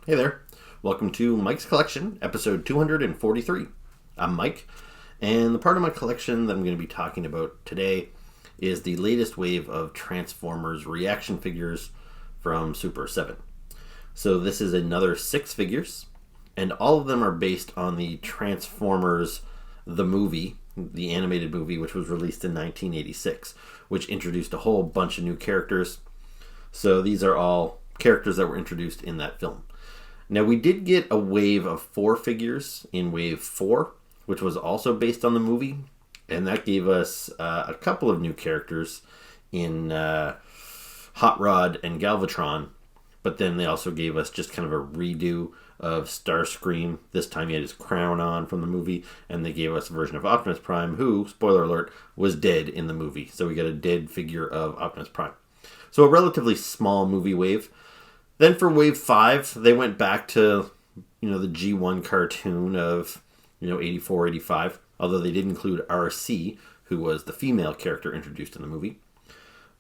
Hey there. Welcome to Mike's Collection, episode 243. I'm Mike, and the part of my collection that I'm going to be talking about today is the latest wave of Transformers ReAction figures from Super 7. So this is another 6 figures, and all of them are based on the Transformers the movie, the animated movie, which was released in 1986, which introduced a whole bunch of new characters. So these are all characters that were introduced in that film. Now, we did get a wave of 4 figures in wave 4, which was also based on the movie, and that gave us a couple of new characters in Hot Rod and Galvatron, but then they also gave us just kind of a redo of Starscream. This time he had his crown on from the movie, and they gave us a version of Optimus Prime who, spoiler alert, was dead in the movie. So we got a dead figure of Optimus Prime. So a relatively small movie wave. Then for Wave 5, they went back to, the G1 cartoon of, 84, 85. Although they did include RC, who was the female character introduced in the movie.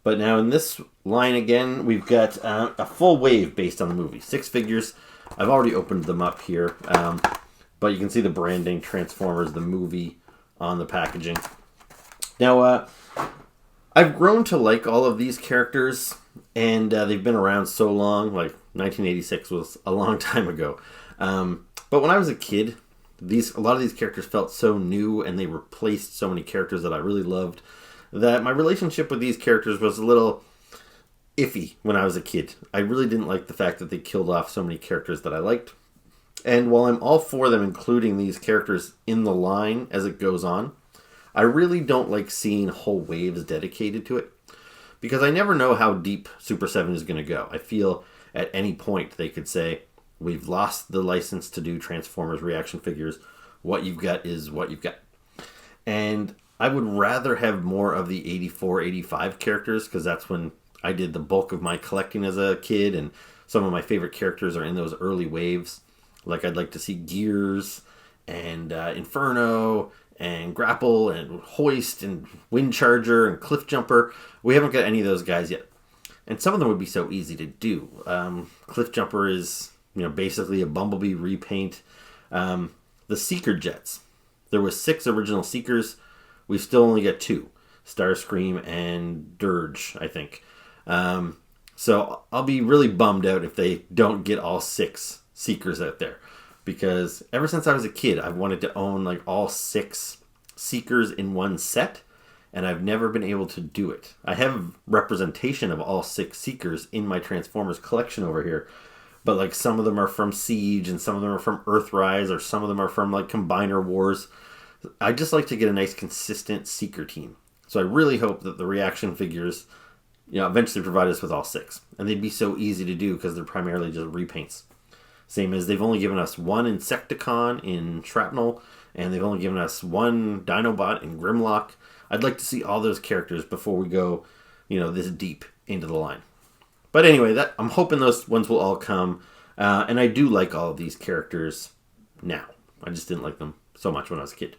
But now in this line again, we've got a full wave based on the movie. 6 figures. I've already opened them up here. But you can see the branding, Transformers, the movie, on the packaging. Now, I've grown to like all of these characters, and they've been around so long. Like 1986 was a long time ago. But when I was a kid, a lot of these characters felt so new, and they replaced so many characters that I really loved, that my relationship with these characters was a little iffy when I was a kid. I really didn't like the fact that they killed off so many characters that I liked. And while I'm all for them including these characters in the line as it goes on, I really don't like seeing whole waves dedicated to it, because I never know how deep Super 7 is going to go. I feel at any point they could say, we've lost the license to do Transformers ReAction figures. What you've got is what you've got. And I would rather have more of the 84, 85 characters, because that's when I did the bulk of my collecting as a kid, and some of my favorite characters are in those early waves. Like I'd like to see Gears and Inferno and Grapple and Hoist and Windcharger and Cliff Jumper. We haven't got any of those guys yet. And some of them would be so easy to do. Cliff Jumper is, basically a Bumblebee repaint. The Seeker Jets. There was 6 original Seekers. We've still only got 2. Starscream and Dirge, I think. So I'll be really bummed out if they don't get all 6 Seekers out there. Because ever since I was a kid, I've wanted to own like all 6 Seekers in one set, and I've never been able to do it. I have representation of all 6 Seekers in my Transformers collection over here, but like some of them are from Siege, and some of them are from Earthrise, or some of them are from like Combiner Wars. I just like to get a nice consistent Seeker team. So I really hope that the ReAction figures, eventually provide us with all 6. And they'd be so easy to do because they're primarily just repaints. Same as they've only given us 1 Insecticon in Shrapnel, and they've only given us 1 Dinobot in Grimlock. I'd like to see all those characters before we go, this deep into the line. But anyway, I'm hoping those ones will all come. And I do like all of these characters now. I just didn't like them so much when I was a kid.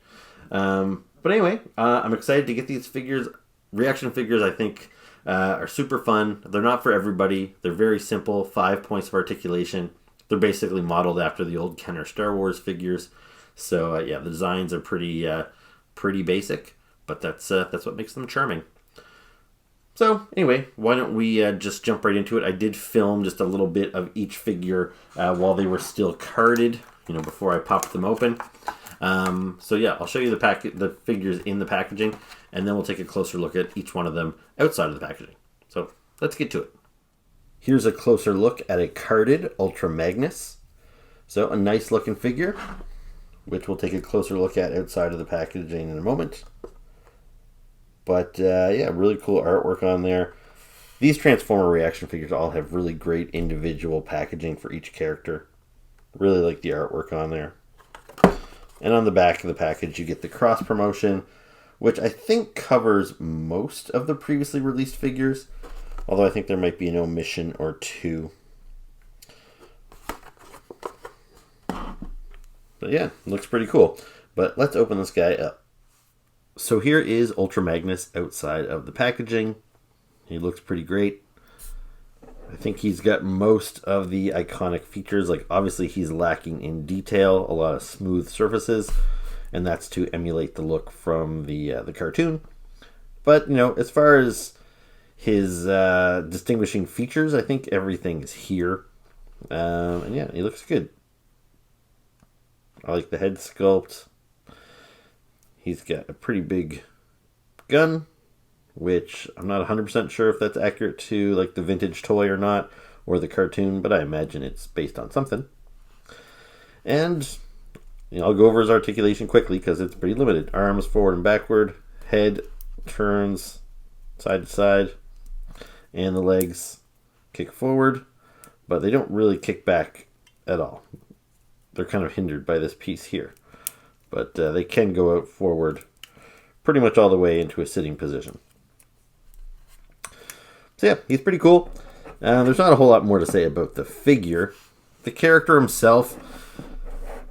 But anyway, I'm excited to get these figures. ReAction figures, I think, are super fun. They're not for everybody. They're very simple, 5 points of articulation. They're basically modeled after the old Kenner Star Wars figures. So, the designs are pretty basic, but that's what makes them charming. So, anyway, why don't we just jump right into it. I did film just a little bit of each figure while they were still carded, before I popped them open. I'll show you the figures in the packaging, and then we'll take a closer look at each one of them outside of the packaging. So, let's get to it. Here's a closer look at a carded Ultra Magnus. So a nice looking figure, which we'll take a closer look at outside of the packaging in a moment. But really cool artwork on there. These Transformer ReAction figures all have really great individual packaging for each character. Really like the artwork on there. And on the back of the package you get the cross promotion, which I think covers most of the previously released figures. Although I think there might be an omission or 2. But yeah, looks pretty cool. But let's open this guy up. So here is Ultra Magnus outside of the packaging. He looks pretty great. I think he's got most of the iconic features. Like, obviously he's lacking in detail, a lot of smooth surfaces, and that's to emulate the look from the cartoon. But, you know, as far as his distinguishing features, I think everything is here. And yeah, he looks good. I like the head sculpt. He's got a pretty big gun, which I'm not 100% sure if that's accurate to like the vintage toy or not, or the cartoon, but I imagine it's based on something. And you know, I'll go over his articulation quickly because it's pretty limited. Arms forward and backward, head turns side to side, and the legs kick forward, but they don't really kick back at all. They're kind of hindered by this piece here, but they can go out forward pretty much all the way into a sitting position. So yeah, he's pretty cool. There's not a whole lot more to say about the figure. The character himself,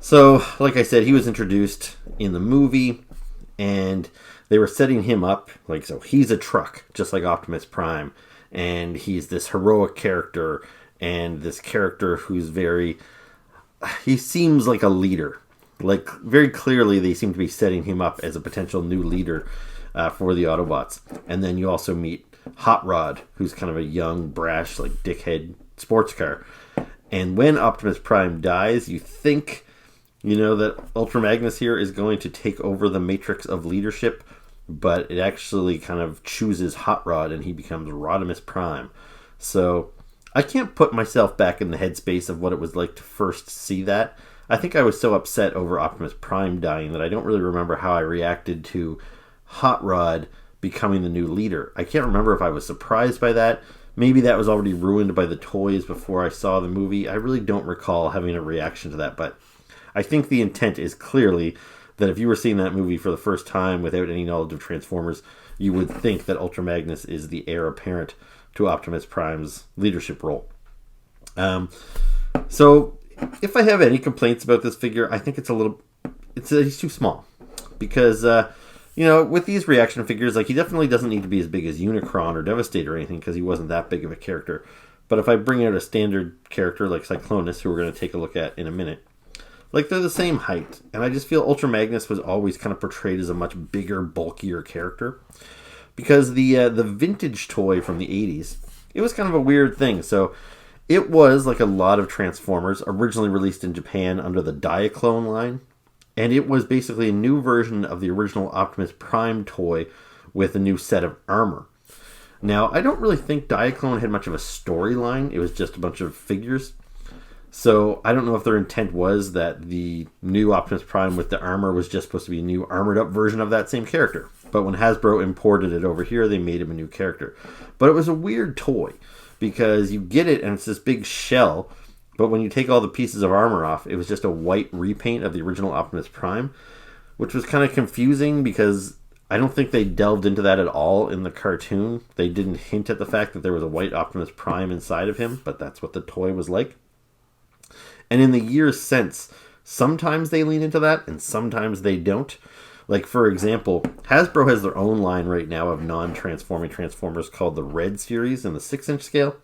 so like I said, he was introduced in the movie, and they were setting him up like, so he's a truck, just like Optimus Prime, and he's this heroic character, and this character who's he seems like a leader. Like, very clearly they seem to be setting him up as a potential new leader for the Autobots. And then you also meet Hot Rod, who's kind of a young, brash, like dickhead sports car. And when Optimus Prime dies, you think, you know, that Ultra Magnus here is going to take over the matrix of leadership, but it actually kind of chooses Hot Rod and he becomes Rodimus Prime. So I can't put myself back in the headspace of what it was like to first see that. I think I was so upset over Optimus Prime dying that I don't really remember how I reacted to Hot Rod becoming the new leader. I can't remember if I was surprised by that. Maybe that was already ruined by the toys before I saw the movie. I really don't recall having a reaction to that, but I think the intent is clearly that if you were seeing that movie for the first time without any knowledge of Transformers, you would think that Ultra Magnus is the heir apparent to Optimus Prime's leadership role. So if I have any complaints about this figure, I think he's too small. Because, you know, with these ReAction figures, like, he definitely doesn't need to be as big as Unicron or Devastator or anything, because he wasn't that big of a character. But if I bring out a standard character like Cyclonus, who we're going to take a look at in a minute, like, they're the same height. And I just feel Ultra Magnus was always kind of portrayed as a much bigger, bulkier character. Because the vintage toy from the 80s, it was kind of a weird thing. So it was, like a lot of Transformers, originally released in Japan under the Diaclone line. And it was basically a new version of the original Optimus Prime toy with a new set of armor. Now, I don't really think Diaclone had much of a storyline. It was just a bunch of figures. So I don't know if their intent was that the new Optimus Prime with the armor was just supposed to be a new armored up version of that same character. But when Hasbro imported it over here, they made him a new character. But it was a weird toy because you get it and it's this big shell. But when you take all the pieces of armor off, it was just a white repaint of the original Optimus Prime, which was kind of confusing because I don't think they delved into that at all in the cartoon. They didn't hint at the fact that there was a white Optimus Prime inside of him, but that's what the toy was like. And in the years since, sometimes they lean into that and sometimes they don't. Like, for example, Hasbro has their own line right now of non-transforming Transformers called the Red Series in the 6-inch scale.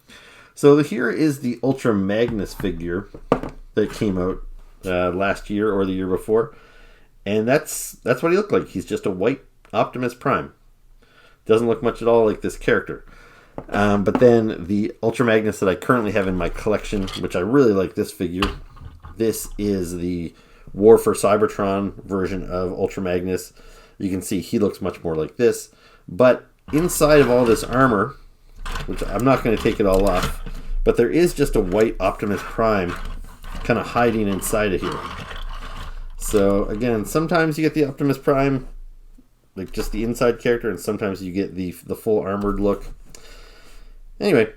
So here is the Ultra Magnus figure that came out last year or the year before. And that's what he looked like. He's just a white Optimus Prime. Doesn't look much at all like this character. But then the Ultra Magnus that I currently have in my collection, which I really like this figure. This is the War for Cybertron version of Ultra Magnus. You can see he looks much more like this. But inside of all this armor, which I'm not going to take it all off, but there is just a white Optimus Prime kind of hiding inside of here. So again, sometimes you get the Optimus Prime, like just the inside character, and sometimes you get the full armored look. Anyway,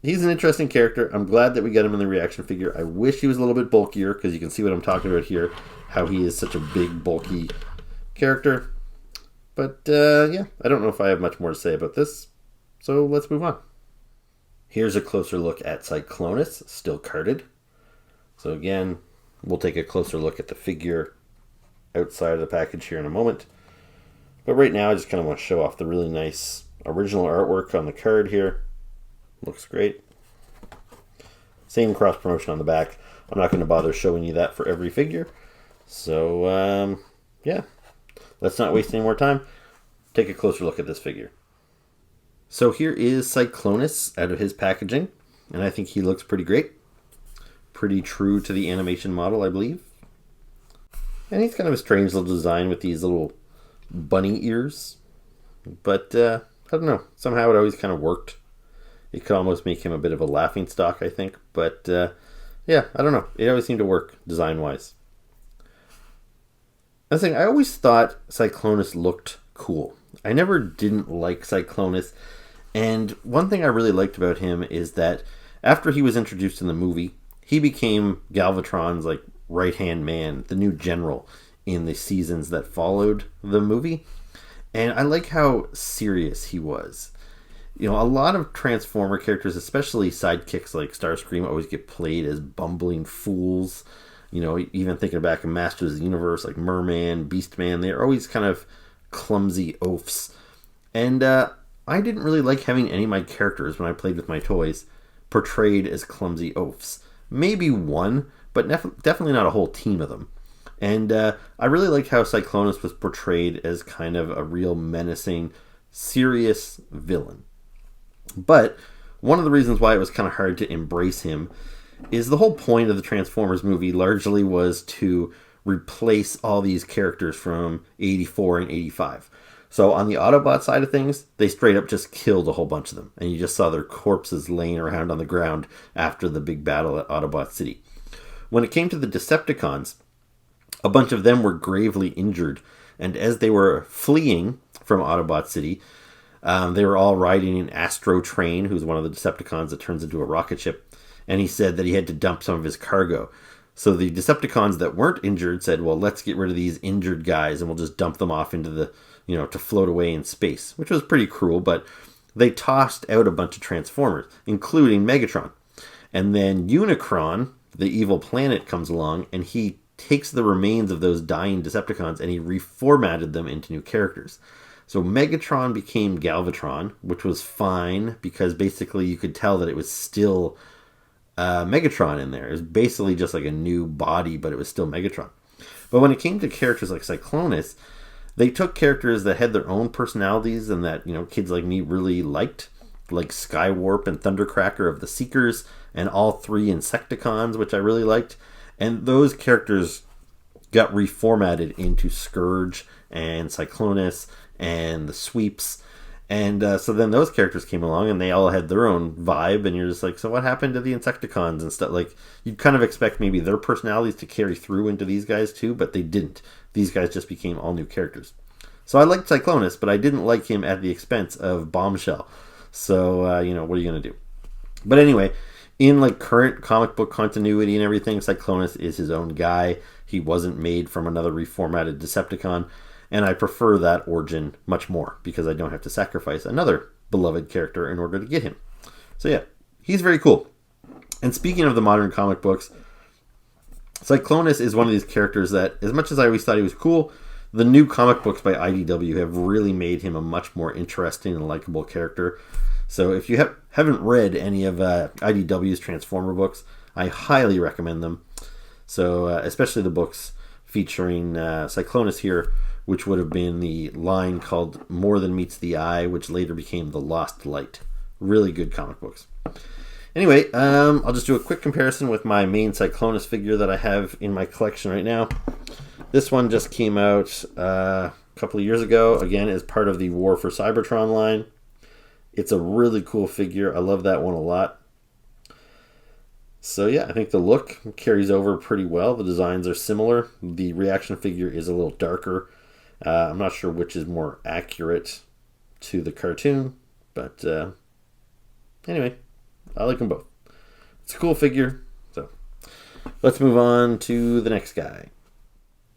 he's an interesting character. I'm glad that we got him in the ReAction figure. I wish he was a little bit bulkier, because you can see what I'm talking about here, how he is such a big, bulky character. But yeah, I don't know if I have much more to say about this, so let's move on. Here's a closer look at Cyclonus, still carded. So again, we'll take a closer look at the figure outside of the package here in a moment. But right now, I just kind of want to show off the really nice original artwork on the card here. Looks great. Same cross promotion on the back. I'm not going to bother showing you that for every figure. So, yeah. Let's not waste any more time. Take a closer look at this figure. So here is Cyclonus out of his packaging. And I think he looks pretty great. Pretty true to the animation model, I believe. And he's kind of a strange little design with these little bunny ears. But, I don't know. Somehow it always kind of worked. It could almost make him a bit of a laughing stock, I think. But, yeah, I don't know. It always seemed to work design-wise. Another thing, I always thought Cyclonus looked cool. I never didn't like Cyclonus. And one thing I really liked about him is that after he was introduced in the movie, he became Galvatron's like right-hand man, the new general in the seasons that followed the movie. And I like how serious he was. You know, a lot of Transformer characters, especially sidekicks like Starscream, always get played as bumbling fools. You know, even thinking back in Masters of the Universe, like Merman, Beastman, they're always kind of clumsy oafs. And I didn't really like having any of my characters, when I played with my toys, portrayed as clumsy oafs. Maybe one, but definitely not a whole team of them. And I really liked how Cyclonus was portrayed as kind of a real menacing, serious villain. But one of the reasons why it was kind of hard to embrace him is the whole point of the Transformers movie largely was to replace all these characters from 84 and 85. So on the Autobot side of things, they straight up just killed a whole bunch of them. And you just saw their corpses laying around on the ground after the big battle at Autobot City. When it came to the Decepticons, a bunch of them were gravely injured. And as they were fleeing from Autobot City, they were all riding an Astro Train, who's one of the Decepticons that turns into a rocket ship. And he said that he had to dump some of his cargo. So the Decepticons that weren't injured said, well, let's get rid of these injured guys and we'll just dump them off into the, you know, to float away in space, which was pretty cruel, but they tossed out a bunch of Transformers, including Megatron. And then Unicron, the evil planet, comes along and he takes the remains of those dying Decepticons and he reformatted them into new characters. So Megatron became Galvatron, which was fine because basically you could tell that it was still Megatron in there. It was basically just like a new body, but it was still Megatron. But when it came to characters like Cyclonus, they took characters that had their own personalities and that, you know, kids like me really liked, like Skywarp and Thundercracker of the Seekers, and all three Insecticons, which I really liked. And those characters got reformatted into Scourge and Cyclonus and the Sweeps. And so then those characters came along and they all had their own vibe. And you're just like, so what happened to the Insecticons and stuff? Like, you'd kind of expect maybe their personalities to carry through into these guys too, but they didn't. These guys just became all new characters. So I liked Cyclonus, but I didn't like him at the expense of Bombshell. So, you know, what are you going to do? But anyway, in like current comic book continuity and everything, Cyclonus is his own guy. He wasn't made from another reformatted Decepticon. And I prefer that origin much more because I don't have to sacrifice another beloved character in order to get him. So yeah, he's very cool. And speaking of the modern comic books, Cyclonus is one of these characters that, as much as I always thought he was cool, the new comic books by IDW have really made him a much more interesting and likable character. So if you haven't read any of IDW's Transformer books, I highly recommend them. So especially the books featuring Cyclonus here, which would have been the line called More Than Meets the Eye, which later became The Lost Light. Really good comic books. Anyway, I'll just do a quick comparison with my main Cyclonus figure that I have in my collection right now. This one just came out a couple of years ago, again, as part of the War for Cybertron line. It's a really cool figure. I love that one a lot. So yeah, I think the look carries over pretty well. The designs are similar. The ReAction figure is a little darker. I'm not sure which is more accurate to the cartoon, but anyway, I like them both. It's a cool figure. So let's move on to the next guy.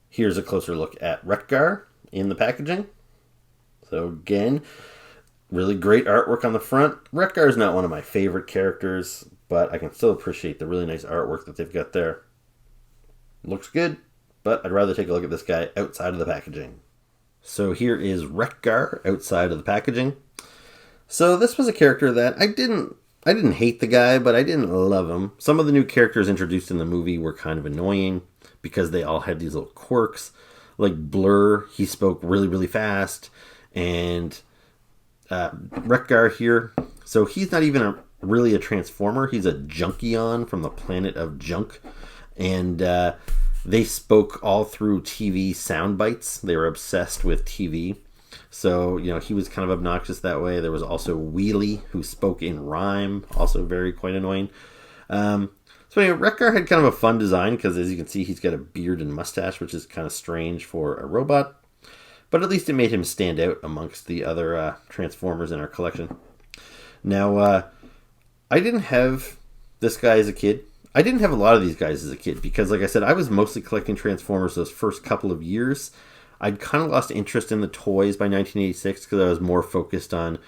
Here's a closer look at Wreck-Gar in the packaging. So again, really great artwork on the front. Wreck-Gar is not one of my favorite characters, but I can still appreciate the really nice artwork that they've got there. Looks good, but I'd rather take a look at this guy outside of the packaging. So here is Wreck-Gar outside of the packaging. So this was a character that I didn't I didn't hate the guy, but I didn't love him. Some of the new characters introduced in the movie were kind of annoying because they all had these little quirks. Like Blur, he spoke really, really fast. And Wreck-Gar here, so he's not even really a Transformer. He's a Junkion from the planet of Junk. And they spoke all through TV sound bites. They were obsessed with TV. So, he was kind of obnoxious that way. There was also Wheelie, who spoke in rhyme, also quite annoying. So anyway, Wreck-Gar had kind of a fun design because, as you can see, he's got a beard and mustache, which is kind of strange for a robot. But at least it made him stand out amongst the other Transformers in our collection. Now, I didn't have this guy as a kid. I didn't have a lot of these guys as a kid because, like I said, I was mostly collecting Transformers those first couple of years. I'd kind of lost interest in the toys by 1986 because I was more focused on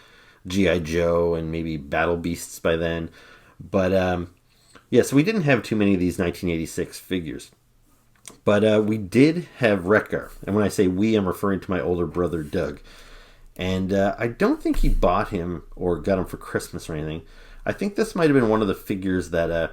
G.I. Joe and maybe Battle Beasts by then. But, so we didn't have too many of these 1986 figures. But we did have Wreck-Gar. And when I say we, I'm referring to my older brother, Doug. And I don't think he bought him or got him for Christmas or anything. I think this might have been one of the figures that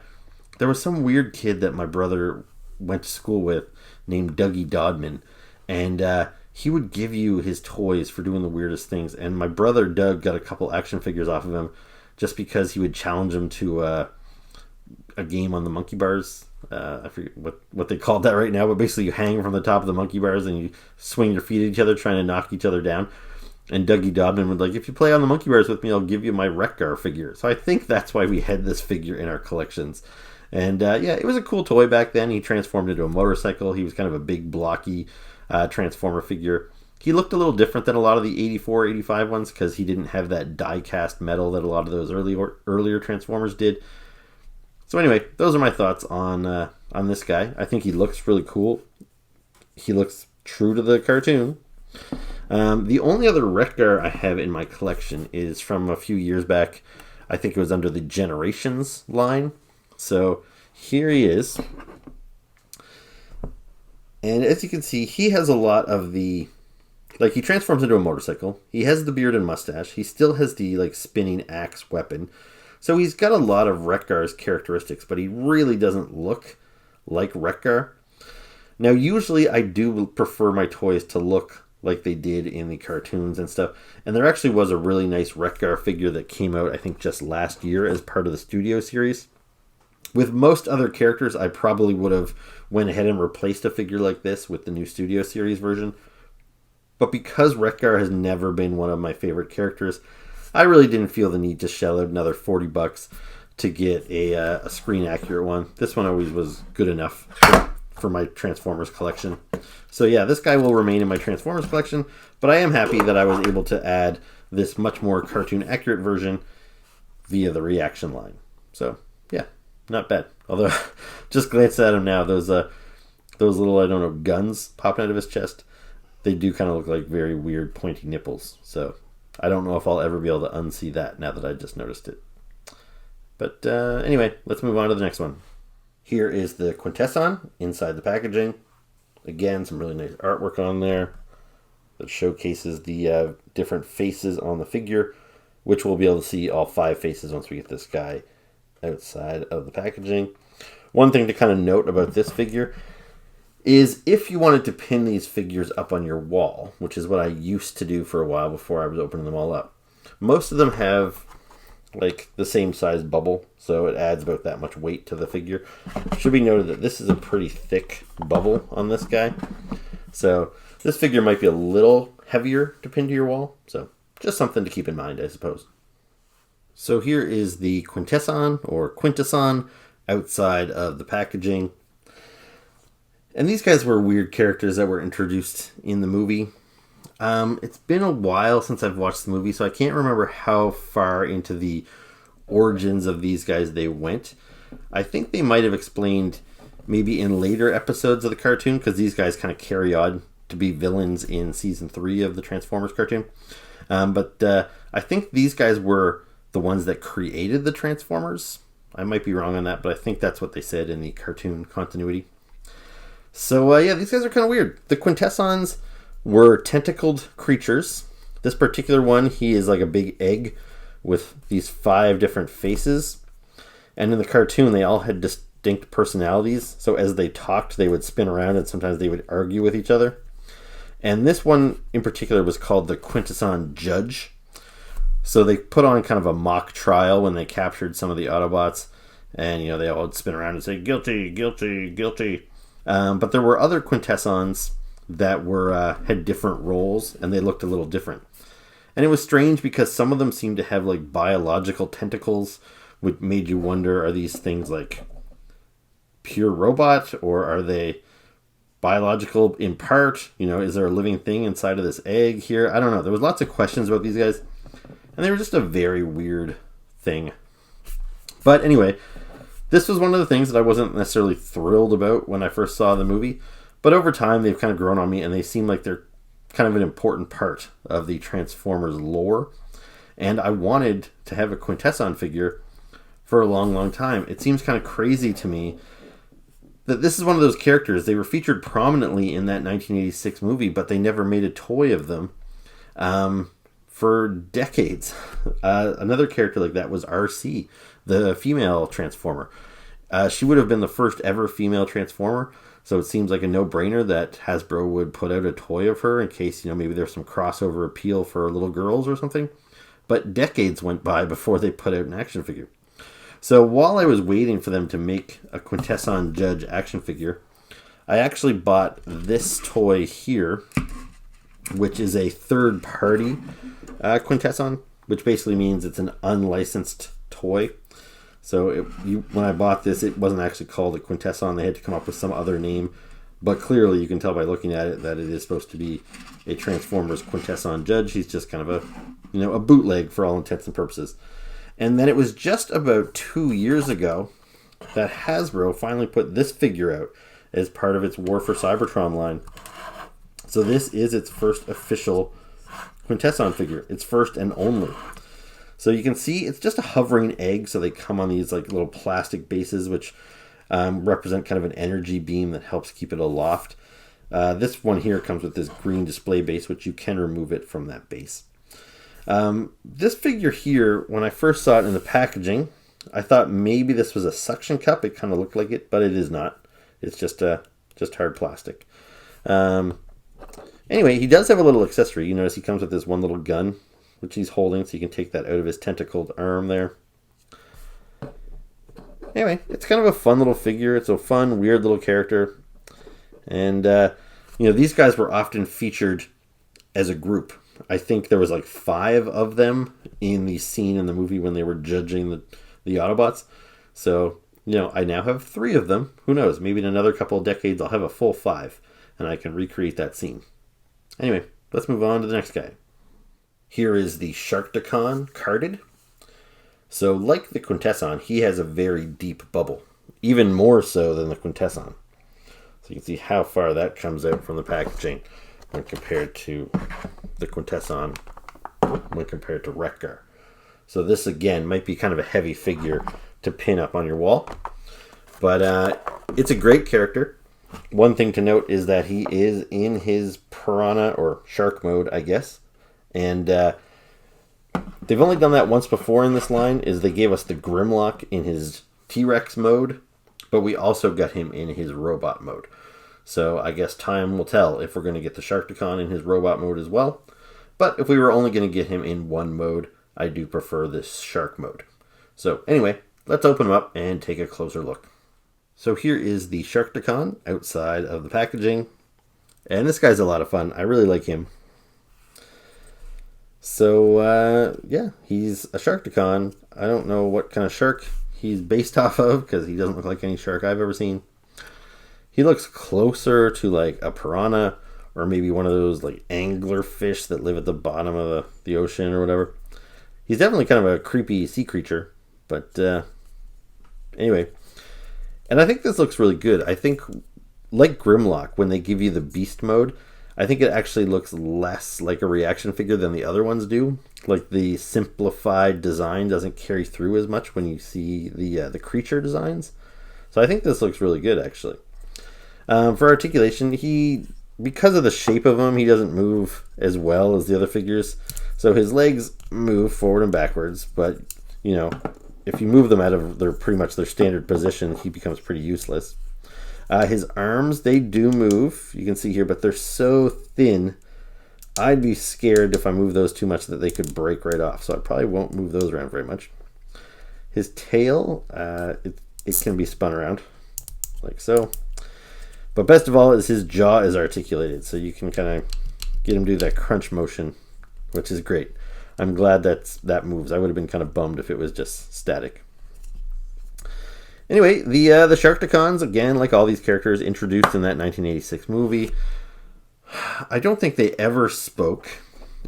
there was some weird kid that my brother went to school with named Dougie Dodman. And he would give you his toys for doing the weirdest things. And my brother, Doug, got a couple action figures off of him just because he would challenge him to a game on the monkey bars. I forget what they called that right now, but basically you hang from the top of the monkey bars and you swing your feet at each other trying to knock each other down. And Dougie Dodman would if you play on the monkey bars with me, I'll give you my Wreck-Gar figure. So I think that's why we had this figure in our collections. And it was a cool toy back then. He transformed into a motorcycle. He was kind of a big, blocky Transformer figure. He looked a little different than a lot of the 84, 85 ones because he didn't have that die-cast metal that a lot of those earlier Transformers did. So anyway, those are my thoughts on this guy. I think he looks really cool. He looks true to the cartoon. The only other Wreck-Gar I have in my collection is from a few years back. I think it was under the Generations line. So here he is. And as you can see, he has a lot of the... he transforms into a motorcycle. He has the beard and mustache. He still has the, spinning axe weapon. So he's got a lot of Wreck-Gar's characteristics, but he really doesn't look like Wreck-Gar. Now, usually I do prefer my toys to look like they did in the cartoons and stuff. And there actually was a really nice Wreck-Gar figure that came out, I think, just last year as part of the Studio series. With most other characters, I probably would have went ahead and replaced a figure like this with the new Studio series version. But because Wreck-Gar has never been one of my favorite characters, I really didn't feel the need to shell out another $40 to get a screen accurate one. This one always was good enough for my Transformers collection. So yeah, this guy will remain in my Transformers collection, but I am happy that I was able to add this much more cartoon accurate version via the ReAction line. So yeah, not bad. Although, just glance at him now, those little, guns popping out of his chest, they do kind of look like very weird pointy nipples. So I don't know if I'll ever be able to unsee that now that I just noticed it. But anyway, let's move on to the next one. Here is the Quintesson inside the packaging. Again, some really nice artwork on there that showcases the different faces on the figure, which we'll be able to see all 5 faces once we get this guy outside of the packaging. One thing to kind of note about this figure is if you wanted to pin these figures up on your wall, which is what I used to do for a while before I was opening them all up, most of them have the same size bubble, so it adds about that much weight to the figure. It should be noted that this is a pretty thick bubble on this guy, so this figure might be a little heavier to pin to your wall, so just something to keep in mind, I suppose. So here is the Quintesson, or Quintesson, outside of the packaging. And these guys were weird characters that were introduced in the movie. It's been a while since I've watched the movie, so I can't remember how far into the origins of these guys they went. I think they might have explained maybe in later episodes of the cartoon, because these guys kind of carry on to be villains in season 3 of the Transformers cartoon. But I think these guys were the ones that created the Transformers. I might be wrong on that, but I think that's what they said in the cartoon continuity. So these guys are kind of weird. The Quintessons were tentacled creatures. This particular one, he is like a big egg with these 5 different faces. And in the cartoon, they all had distinct personalities. So as they talked, they would spin around and sometimes they would argue with each other. And this one in particular was called the Quintesson Judge. So they put on kind of a mock trial when they captured some of the Autobots. And, they all would spin around and say, guilty, guilty, guilty. But there were other Quintessons that had different roles, and they looked a little different. And it was strange because some of them seemed to have like biological tentacles, which made you wonder, are these things like pure robot, or are they biological in part? Is there a living thing inside of this egg here? I don't know. There was lots of questions about these guys, and they were just a very weird thing. But anyway, this was one of the things that I wasn't necessarily thrilled about when I first saw the movie. But over time, they've kind of grown on me, and they seem like they're kind of an important part of the Transformers lore. And I wanted to have a Quintesson figure for a long, long time. It seems kind of crazy to me that this is one of those characters. They were featured prominently in that 1986 movie, but they never made a toy of them for decades. Another character like that was RC, the female Transformer. She would have been the first ever female Transformer, so it seems like a no-brainer that Hasbro would put out a toy of her in case, maybe there's some crossover appeal for little girls or something. But decades went by before they put out an action figure. So while I was waiting for them to make a Quintesson Judge action figure, I actually bought this toy here, which is a third-party Quintesson, which basically means it's an unlicensed toy. So when I bought this, it wasn't actually called a Quintesson. They had to come up with some other name. But clearly, you can tell by looking at it that it is supposed to be a Transformers Quintesson Judge. He's just kind of a bootleg for all intents and purposes. And then it was just about 2 years ago that Hasbro finally put this figure out as part of its War for Cybertron line. So this is its first official Quintesson figure. Its first and only. So you can see it's just a hovering egg. So they come on these like little plastic bases, which represent kind of an energy beam that helps keep it aloft. This one here comes with this green display base, which you can remove it from that base. This figure here, when I first saw it in the packaging, I thought maybe this was a suction cup. It kind of looked like it, but it is not. It's just hard plastic. Anyway, he does have a little accessory. You notice he comes with this one little gun, which he's holding, so you can take that out of his tentacled arm there. Anyway, it's kind of a fun little figure. It's a fun, weird little character. And, these guys were often featured as a group. I think there was like 5 of them in the scene in the movie when they were judging the Autobots. So, I now have 3 of them. Who knows? Maybe in another couple of decades I'll have a full 5 and I can recreate that scene. Anyway, let's move on to the next guy. Here is the Sharkticon carded. So like the Quintesson, he has a very deep bubble. Even more so than the Quintesson. So you can see how far that comes out from the packaging when compared to the Quintesson, when compared to Wreck-Gar. So this again might be kind of a heavy figure to pin up on your wall. But it's a great character. One thing to note is that he is in his piranha or shark mode, I guess. And they've only done that once before in this line, is they gave us the Grimlock in his T-Rex mode, but we also got him in his robot mode. So I guess time will tell if we're going to get the Sharkticon in his robot mode as well. But if we were only going to get him in one mode, I do prefer this shark mode. So anyway, let's open him up and take a closer look. So here is the Sharkticon outside of the packaging. And this guy's a lot of fun. I really like him. So, yeah, he's a Sharkticon. I don't know what kind of shark he's based off of, because he doesn't look like any shark I've ever seen. He looks closer to like a piranha, or maybe one of those like angler fish that live at the bottom of the ocean or whatever. He's definitely kind of a creepy sea creature, but anyway. And I think this looks really good. I think, like Grimlock, when they give you the beast mode, I think it actually looks less like a ReAction figure than the other ones do. Like the simplified design doesn't carry through as much when you see the creature designs. So I think this looks really good, actually. For articulation, because of the shape of him, he doesn't move as well as the other figures. So his legs move forward and backwards, but, you know, if you move them out of pretty much their standard position, he becomes pretty useless. His arms, they do move, you can see here, but they're so thin, I'd be scared if I move those too much that they could break right off. So I probably won't move those around very much. His tail, it can be spun around, like so. But best of all is his jaw is articulated, so you can kind of get him to do that crunch motion, which is great. I'm glad that moves. I would have been kind of bummed if it was just static. Anyway, the Sharkticons, again, like all these characters introduced in that 1986 movie, I don't think they ever spoke.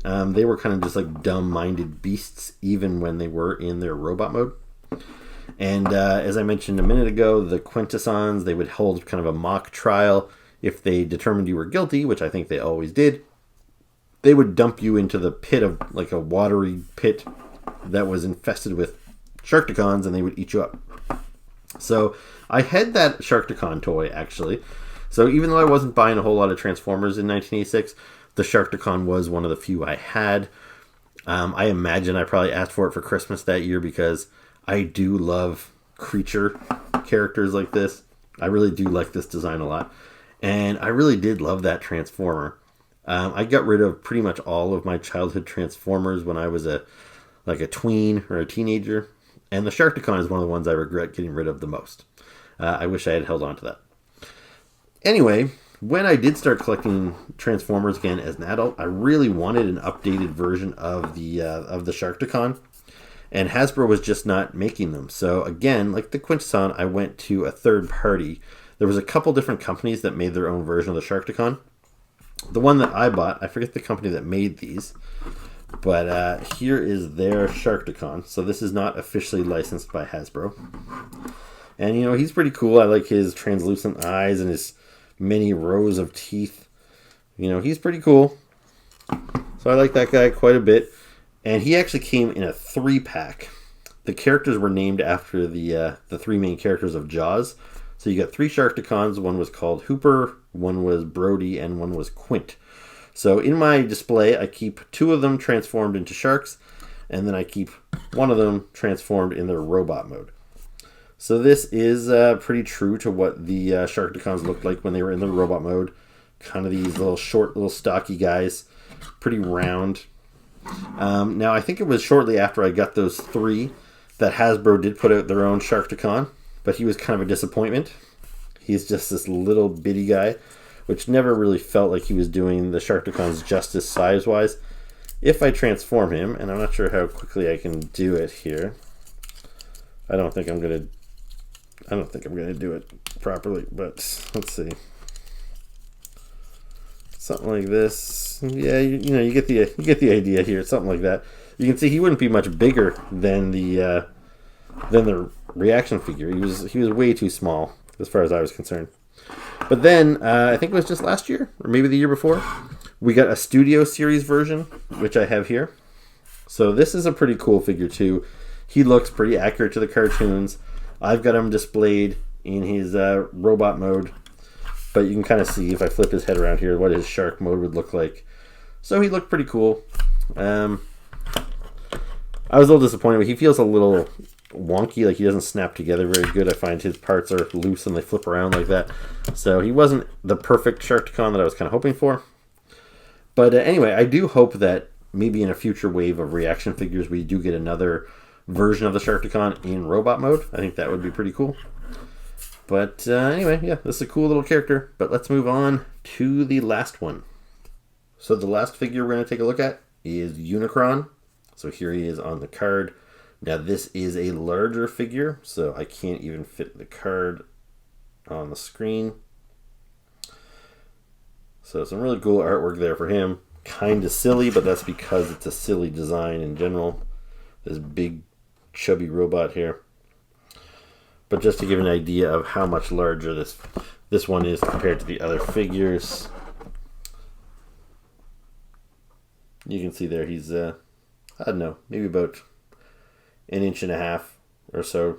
They were kind of just like dumb-minded beasts, even when they were in their robot mode. And as I mentioned a minute ago, the Quintessons, they would hold kind of a mock trial. If they determined you were guilty, which I think they always did, they would dump you into the pit of, like a watery pit that was infested with Sharkticons, and they would eat you up. So I had that Sharkticon toy, actually. So even though I wasn't buying a whole lot of Transformers in 1986, the Sharkticon was one of the few I had. I imagine I probably asked for it for Christmas that year because I do love creature characters like this. I really do like this design a lot. And I really did love that Transformer. I got rid of pretty much all of my childhood Transformers when I was a tween or a teenager. And the Sharkticon is one of the ones I regret getting rid of the most. I wish I had held on to that. Anyway, when I did start collecting Transformers again as an adult, I really wanted an updated version of the Sharkticon. And Hasbro was just not making them. So again, like the Quintesson, I went to a third party. There was a couple different companies that made their own version of the Sharkticon. The one that I bought, I forget the company that made these, but here is their Sharkticon. So this is not officially licensed by Hasbro. And, you know, he's pretty cool. I like his translucent eyes and his many rows of teeth. You know, he's pretty cool. So I like that guy quite a bit. And he actually came in a 3-pack. The characters were named after the 3 main characters of Jaws. So you got 3 Sharkticons. One was called Hooper, one was Brody, and one was Quint. So in my display, I keep 2 of them transformed into sharks, and then I keep 1 of them transformed in their robot mode. So this is pretty true to what the Sharkticons looked like when they were in the robot mode. Kind of these little short, little stocky guys. Pretty round. Now, I think it was shortly after I got those 3 that Hasbro did put out their own Sharkticon, but he was kind of a disappointment. He's just this little bitty guy, which never really felt like he was doing the Sharkticons justice size-wise. If I transform him, and I'm not sure how quickly I can do it here. I don't think I'm gonna do it properly, but let's see. Something like this. Yeah, you get the idea here. Something like that. You can see he wouldn't be much bigger than the ReAction figure. He was way too small as far as I was concerned. But then I think it was just last year or maybe the year before, we got a Studio Series version, which I have here. So this is a pretty cool figure too. He looks pretty accurate to the cartoons. I've got him displayed in his robot mode. But you can kind of see, if I flip his head around here, what his shark mode would look like. So he looked pretty cool. I was a little disappointed, but he feels a little wonky, like he doesn't snap together very good. I find his parts are loose and they flip around like that. So he wasn't the perfect Sharkticon that I was kind of hoping for. But anyway, I do hope that maybe in a future wave of ReAction figures, we do get another version of the Sharkticon in robot mode. I think that would be pretty cool. But anyway, yeah, this is a cool little character. But let's move on to the last one. So the last figure we're going to take a look at is Unicron. So here he is on the card. Now this is a larger figure, so I can't even fit the card on the screen. So some really cool artwork there for him. Kind of silly, but that's because it's a silly design in general. This big chubby robot here. But just to give an idea of how much larger this one is compared to the other figures. You can see there he's, I don't know, maybe about 1.5 inches or so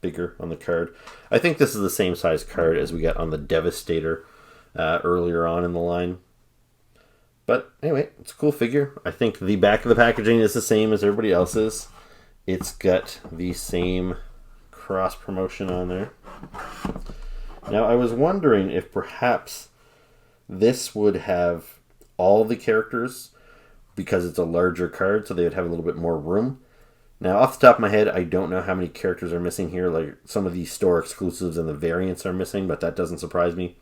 bigger on the card. I think this is the same size card as we got on the Devastator earlier on in the line. But anyway, it's a cool figure. I think the back of the packaging is the same as everybody else's. It's got the same cross promotion on there. Now, I was wondering if perhaps this would have all the characters because it's a larger card, so they would have a little bit more room. Now, off the top of my head, I don't know how many characters are missing here. Like, some of these store exclusives and the variants are missing, but that doesn't surprise me.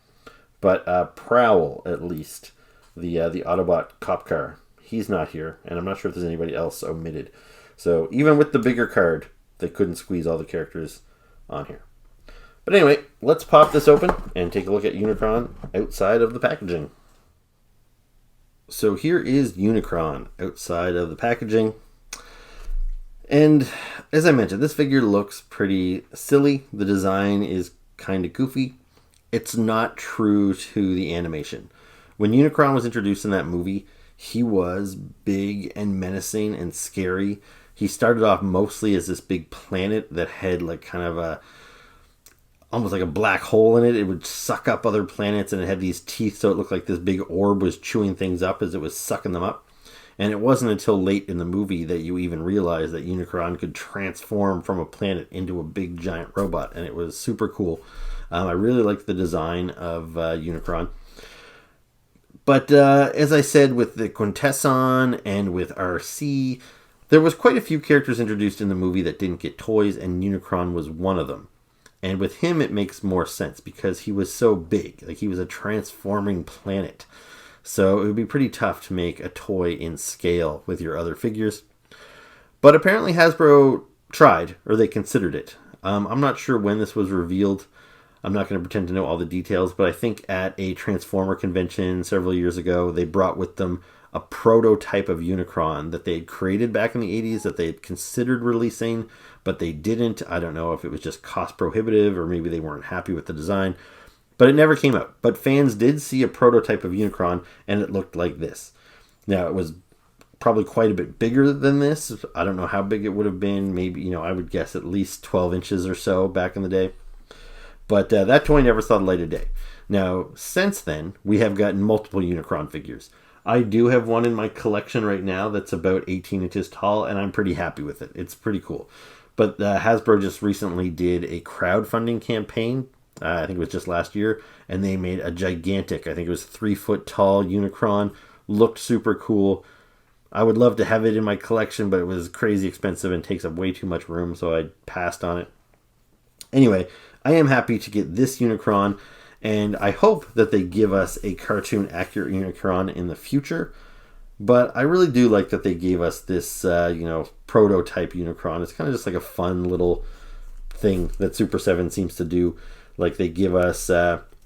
But Prowl, at least, the Autobot cop car, he's not here, and I'm not sure if there's anybody else omitted. So even with the bigger card, they couldn't squeeze all the characters on here. But anyway, let's pop this open and take a look at Unicron outside of the packaging. So here is Unicron outside of the packaging. And as I mentioned, this figure looks pretty silly. The design is kind of goofy. It's not true to the animation. When Unicron was introduced in that movie, he was big and menacing and scary. He started off mostly as this big planet that had like kind of a almost like a black hole in it. It would suck up other planets, and it had these teeth, so it looked like this big orb was chewing things up as it was sucking them up. And it wasn't until late in the movie that you even realized that Unicron could transform from a planet into a big giant robot, and it was super cool. I really liked the design of Unicron. But as I said, with the Quintesson and with RC, there was quite a few characters introduced in the movie that didn't get toys, and Unicron was one of them. And with him, it makes more sense because he was so big. Like, he was a transforming planet. So it would be pretty tough to make a toy in scale with your other figures. But apparently Hasbro tried, or they considered it. I'm not sure when this was revealed. I'm not going to pretend to know all the details, but I think at a Transformer convention several years ago, they brought with them a prototype of Unicron that they had created back in the 80s that they had considered releasing, but they didn't. I don't know if it was just cost prohibitive or maybe they weren't happy with the design, but it never came out. But fans did see a prototype of Unicron, and it looked like this. Now, it was probably quite a bit bigger than this. I don't know how big it would have been. Maybe, I would guess at least 12 inches or so back in the day. But that toy never saw the light of day. Now, since then, we have gotten multiple Unicron figures. I do have one in my collection right now that's about 18 inches tall, and I'm pretty happy with it. It's pretty cool. But Hasbro just recently did a crowdfunding campaign. I think it was just last year, and they made a gigantic, I think it was 3-foot tall Unicron. Looked super cool. I would love to have it in my collection, but it was crazy expensive and takes up way too much room, so I passed on it. Anyway, I am happy to get this Unicron, and I hope that they give us a cartoon-accurate Unicron in the future. But I really do like that they gave us this, prototype Unicron. It's kind of just like a fun little thing that Super 7 seems to do. Like, they give us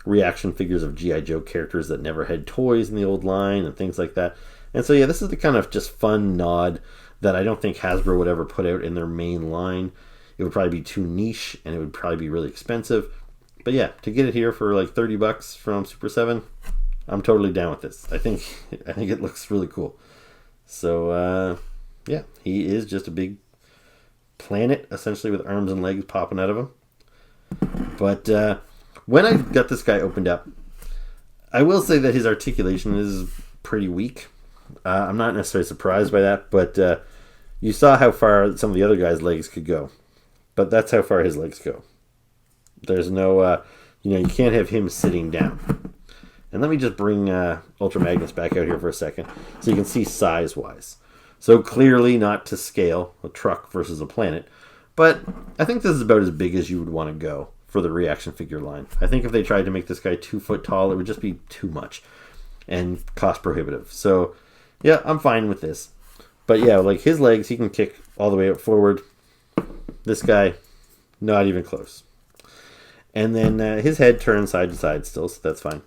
ReAction figures of G.I. Joe characters that never had toys in the old line and things like that. And so, yeah, this is the kind of just fun nod that I don't think Hasbro would ever put out in their main line. It would probably be too niche, and it would probably be really expensive. But yeah, to get it here for like $30 from Super 7, I'm totally down with this. I think it looks really cool. So, yeah, he is just a big planet, essentially, with arms and legs popping out of him. But when I got this guy opened up, I will say that his articulation is pretty weak. I'm not necessarily surprised by that, but you saw how far some of the other guys' legs could go. But that's how far his legs go. There's no, you can't have him sitting down. And let me just bring Ultra Magnus back out here for a second so you can see size-wise. So clearly not to scale, a truck versus a planet. But I think this is about as big as you would want to go for the ReAction figure line. I think if they tried to make this guy 2 foot tall, it would just be too much and cost prohibitive. So, yeah, I'm fine with this. But yeah, like his legs, he can kick all the way up forward. This guy, not even close. And then his head turns side to side still, so that's fine.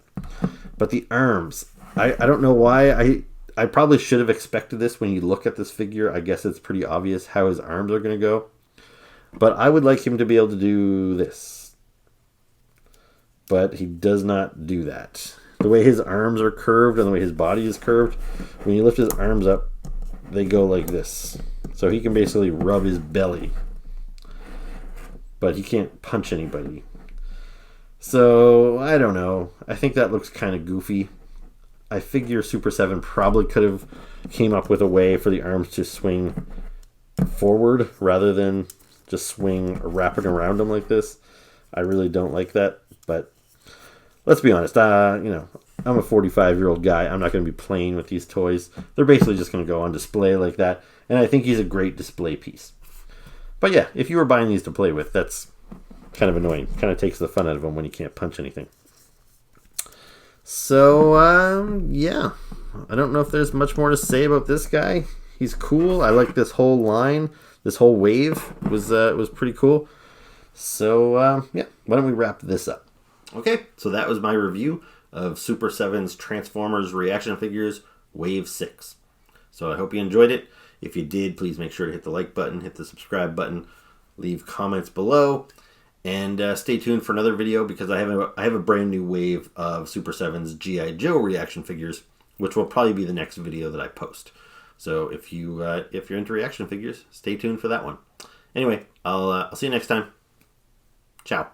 But the arms, I don't know why. I probably should have expected this when you look at this figure. I guess it's pretty obvious how his arms are going to go. But I would like him to be able to do this. But he does not do that. The way his arms are curved and the way his body is curved, when you lift his arms up, they go like this. So he can basically rub his belly. But he can't punch anybody. So, I don't know. I think that looks kind of goofy. I figure Super 7 probably could have came up with a way for the arms to swing forward rather than just swing wrapping around them like this. I really don't like that, but let's be honest, I'm a 45-year-old guy. I'm not going to be playing with these toys. They're basically just going to go on display like that, and I think he's a great display piece. But yeah, if you were buying these to play with, that's kind of annoying. Kind of takes the fun out of them when you can't punch anything. So, yeah. I don't know if there's much more to say about this guy. He's cool. I like this whole line. This whole wave was pretty cool. So, yeah. Why don't we wrap this up? Okay, so that was my review of Super 7's Transformers ReAction Figures Wave 6. So I hope you enjoyed it. If you did, please make sure to hit the like button, hit the subscribe button, leave comments below, and stay tuned for another video because I have a brand new wave of Super 7's G.I. Joe reaction figures, which will probably be the next video that I post. So if you're into reaction figures, stay tuned for that one. Anyway, I'll see you next time. Ciao.